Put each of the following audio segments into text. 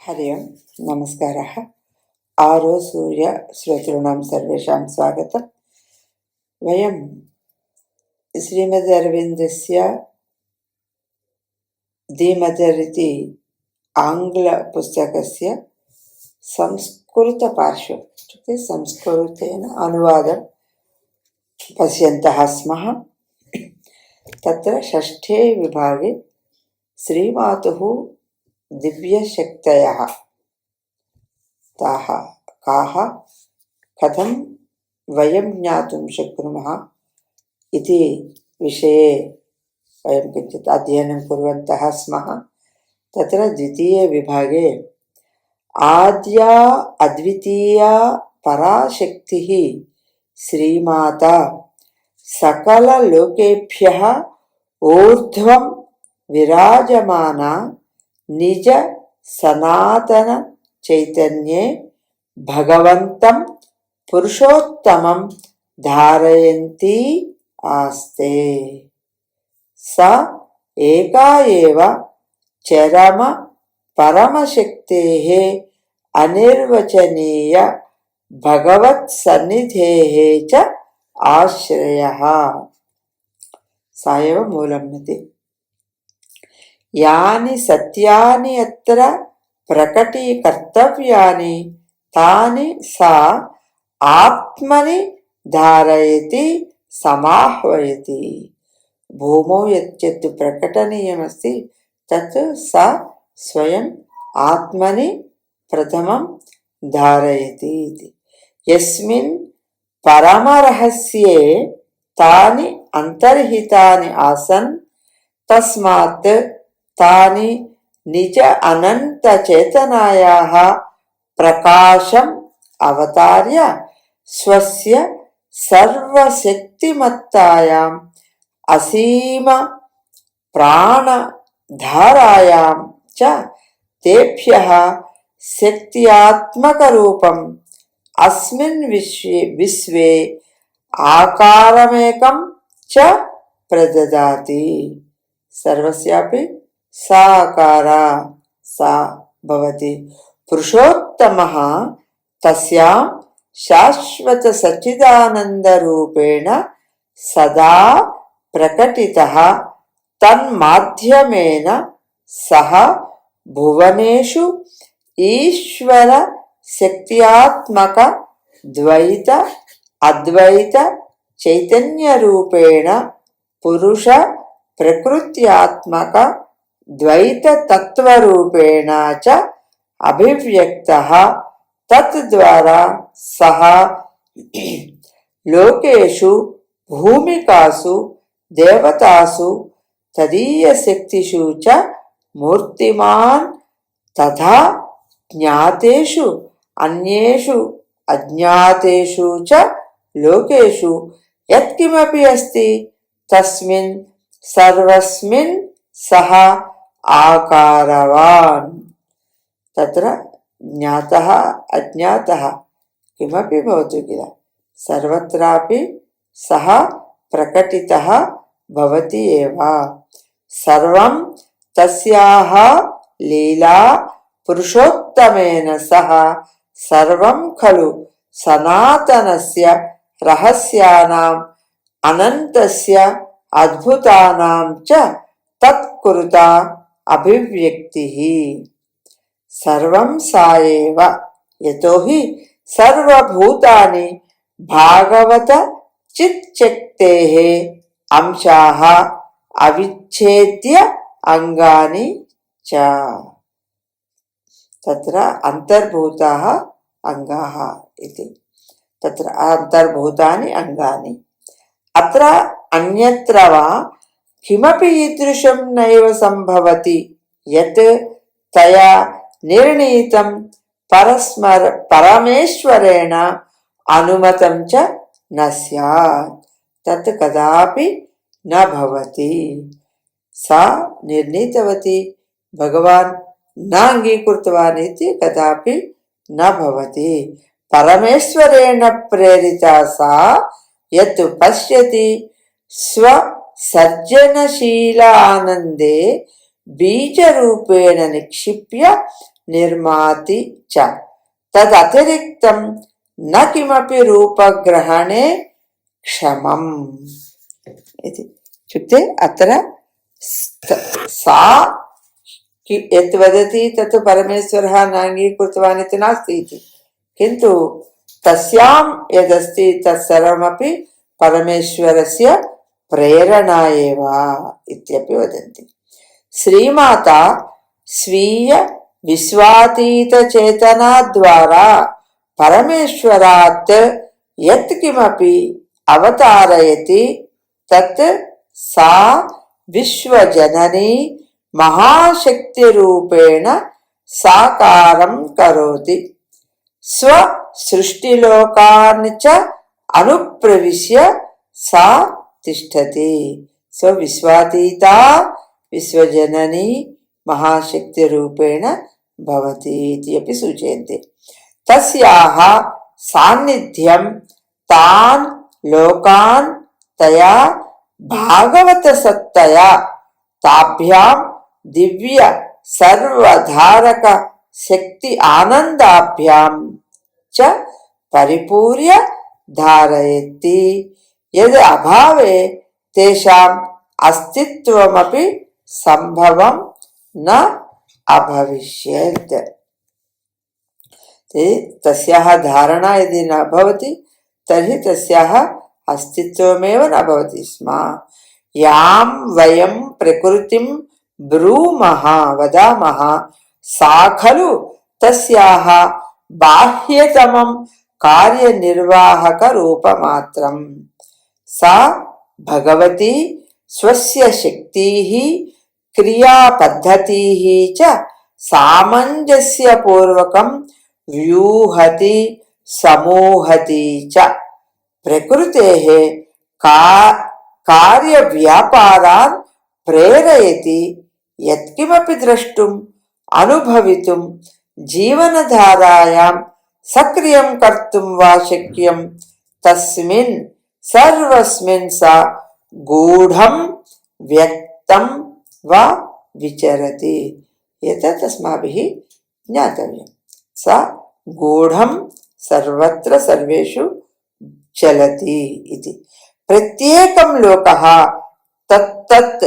हरि ओं नमस्कारः। आरो सूर्य श्रोतॄणां सर्वेषां स्वागतं। वयं श्रीमदरविन्दस्य दि मदर् इति आङ्ग्लपुस्तकस्य संस्कृतपार्श्वम् इत्युक्ते संस्कृतेन अनुवादं पश्यन्तः स्मः। तत्र षष्ठे विभागे श्रीमातुः दिव्यशक्तयः ताः काः कथं वयं ज्ञातुं शक्नुमः इति विषये वयं किञ्चित् अध्ययनं कुर्वन्तः स्मः। तत्र द्वितीयविभागे आद्या अद्वितीया पराशक्तिः श्रीमाता सकललोकेभ्यः ऊर्ध्वं विराजमाना निज सनातन चैतन्ये भगवन्तं पुरुषोत्तमं धारयन्ती आस्ते। सा एका एव चरम परमशक्तेः अनिर्वचनीय भगवत्सन्निधेः च आश्रयः। सा एव मूलम् इति। यानि सत्यानि अत्र प्रकटीकर्तव्यानि तानि सा आत्मनि धारयति समाह्वयति। भूमौ यत् प्रकटनीयमस्ति तत् सा स्वयम् आत्मनि प्रथमं धारयति इति। यस्मिन् परमरहस्ये तानि अन्तर्हितानि आसन् तस्मात् तानि निज अनन्तचेतनायाः प्रकाशम् अवतार्य स्वस्य सर्वशक्तिमत्तायाम् असीम प्राणधारायां च तेभ्यः शक्त्यात्मकरूपम् अस्मिन् विश्वे आकारमेकं च प्रददाति। सर्वस्यापि साकारा सा भवति। पुरुषोत्तमः तस्यां शाश्वत सच्चिदानन्दरूपेण सदा प्रकटितः। तन्माध्यमेन सः भुवनेषु ईश्वर शक्त्यात्मक द्वैत अद्वैत चैतन्यरूपेण पुरुष प्रकृत्यात्मक द्वैत तत्वरूपेण च अभिव्यक्तः। तद्द्वारा सः लोकेषु भूमिकासु देवतासु तदीयशक्तिषु च मूर्तिमान् तथा ज्ञातेषु अन्येषु अज्ञातेषु च लोकेषु यत्किमपि अस्ति तस्मिन् सर्वस्मिन् सः आकारवान्। तत्र ज्ञातः अज्ञातः किमपि भवतु किल सर्वत्रापि सः प्रकटितः भवति एव। सर्वं तस्याः लीला पुरुषोत्तमेन सह सर्वं खलु सनातनस्य रहस्यानाम् अनन्तस्य अद्भुतानां च तत्कुरुता अभिव्यक्तिः। सर्वं सा एव यतोहि सर्वभूतानि भागवत चित्शक्तेः अंशाः अविच्छेद्य अंगानि च। तत्र अंतर्भूताः अंगाः इति। तत्र अंतर्भूतानि अंगानि। अत्र अन्यत्र वा किमपि ईदृशं नैव सम्भवति यत् तया निर्णीतं परमेश्वरेण अनुमतं च न स्यात्। तत् कदापि न भवति। सा निर्णीतवती भगवान् न अङ्गीकृतवान् इति कदापि न भवति। परमेश्वरेण प्रेरिता सा यत् पश्यति स्वसर्जनशील आनन्दे बीजरूपेण निक्षिप्य निर्माति च तदतिरिक्तं न किमपि रूपग्रहणे क्षमम् इति। इत्युक्ते अत्र सा यत् वदति तत् परमेश्वरः नाङ्गीकृतवान् इति नास्ति इति, किन्तु तस्यां यदस्ति तत्सर्वमपि परमेश्वरस्य प्रेरणा एव इत्यपि वदन्ति। श्रीमाता स्वीय विश्वातीत चेतना द्वारा परमेश्वरात् यत् किमपि अवतारयति तत् सा विश्वजननी महाशक्तिरूपेण साकारं करोति। स्वसृष्टिलोकान् च अनुप्रविश्य सा तिष्ठति। सो विश्वातीता विश्वजननी महाशक्तिरूपेण भवति इति अपि सूचयन्ते। तस्याः सान्निध्यं तान् लोकान् तया भागवतसत्तया ताभ्यां दिव्य सर्वधारक शक्ति आनंदाभ्यां च परिपूर्य धारयति। यद् अभावे तेषाम् अस्तित्वमपि संभवं न अभविष्यत्। तस्याः धारणा यदि न भवति तर्हि तस्याः अस्तित्वमेव न भवति स्म। यां वयं प्रकृतिं ब्रूमः वदामः सा खलु तस्याः बाह्यतमं कार्यनिर्वाहकरूपमात्रम्। सा भगवती स्वस्य शक्तिः क्रियापद्धतिः च सामञ्जस्यपूर्वकं व्यूहति समूहति च। प्रकृतेः कार्यव्यापारान् प्रेरयति। यत्किमपि द्रष्टुम् अनुभवितुं जीवनधारायां सक्रियं कर्तुं वा शक्यं तस्मिन् सर्वस्मिन् सा गूढं व्यक्तं वा विचरति। एतत् अस्माभिः ज्ञातव्यं। सा गूढं सर्वत्र सर्वेषु चलति इति। प्रत्येकं लोकः तत्तत्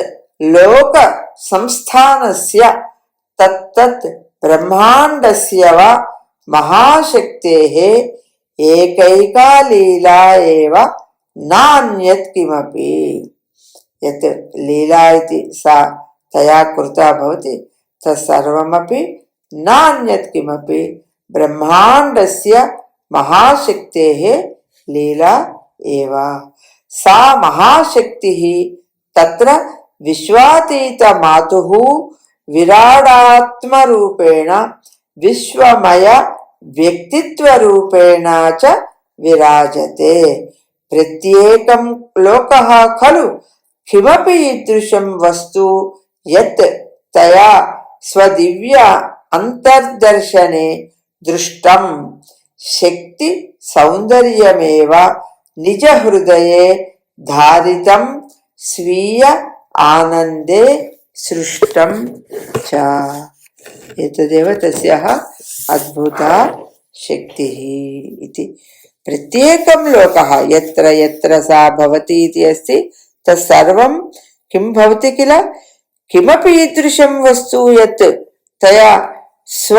लोक संस्थानस्य तत्तत् ब्रह्माण्डस्य वा महाशक्तेः एकैका लीला एव नान्यत् किमपि। यत् लीला इति सा तया कृता भवति तत्सर्वमपि नान्यत् किमपि ब्रह्माण्डस्य महाशक्तेः लीला एव। सा महाशक्तिः तत्र विश्वातीत मातुः विराडात्मरूपेण विश्वमय व्यक्तित्वरूपेण च विराजते। प्रत्येकं लोकः खलु किमपि ईदृशं वस्तु यत् तया स्वदिव्य अन्तर्दर्शने दृष्टं शक्ति सौन्दर्यमेव निज हृदये धारितं स्वीय आनंदे सृष्टं च। एतदेव तस्याः अद्भुता शक्तिः इति। प्रत्येकं लोकः यत्र यत्र सा भवति इति अस्ति तत्सर्वं किं भवति किल? किमपि ईदृशं वस्तु यत् तया स्व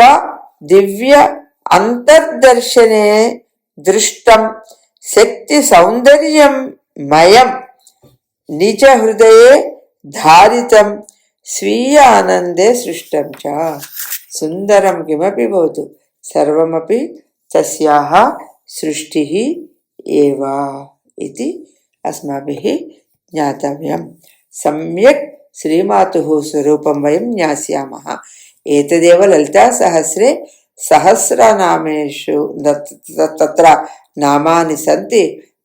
दिव्य अंतर्दर्शने दृष्टं शक्ति सौन्दर्यं मयं निज हृदये धारितं स्वीय आनंदे सृष्टं च। सुंदरं किमपि भवतु सर्वमपि तस्याः सृष्टिः एव इति अस्माभिः ज्ञातव्यं। सम्यक् श्रीमातुः स्वरूपं वयं ज्ञास्यामः। एतदेव ललितासहस्रे सहस्रनामेषु तत्र नामानि सन्ति।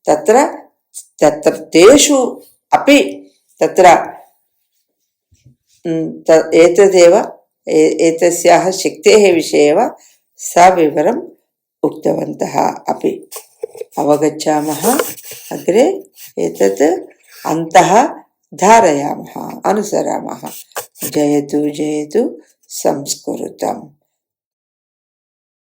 तत्र तेषु अपि तत्र एतदेव एतस्याः शक्तेः विषये एव सविवरम् उक्तवन्तः अपि अवगच्छामः। अग्रे एतत् अन्तः धारयामः, अनुसरामः। जयतु जयतु संस्कृतम्।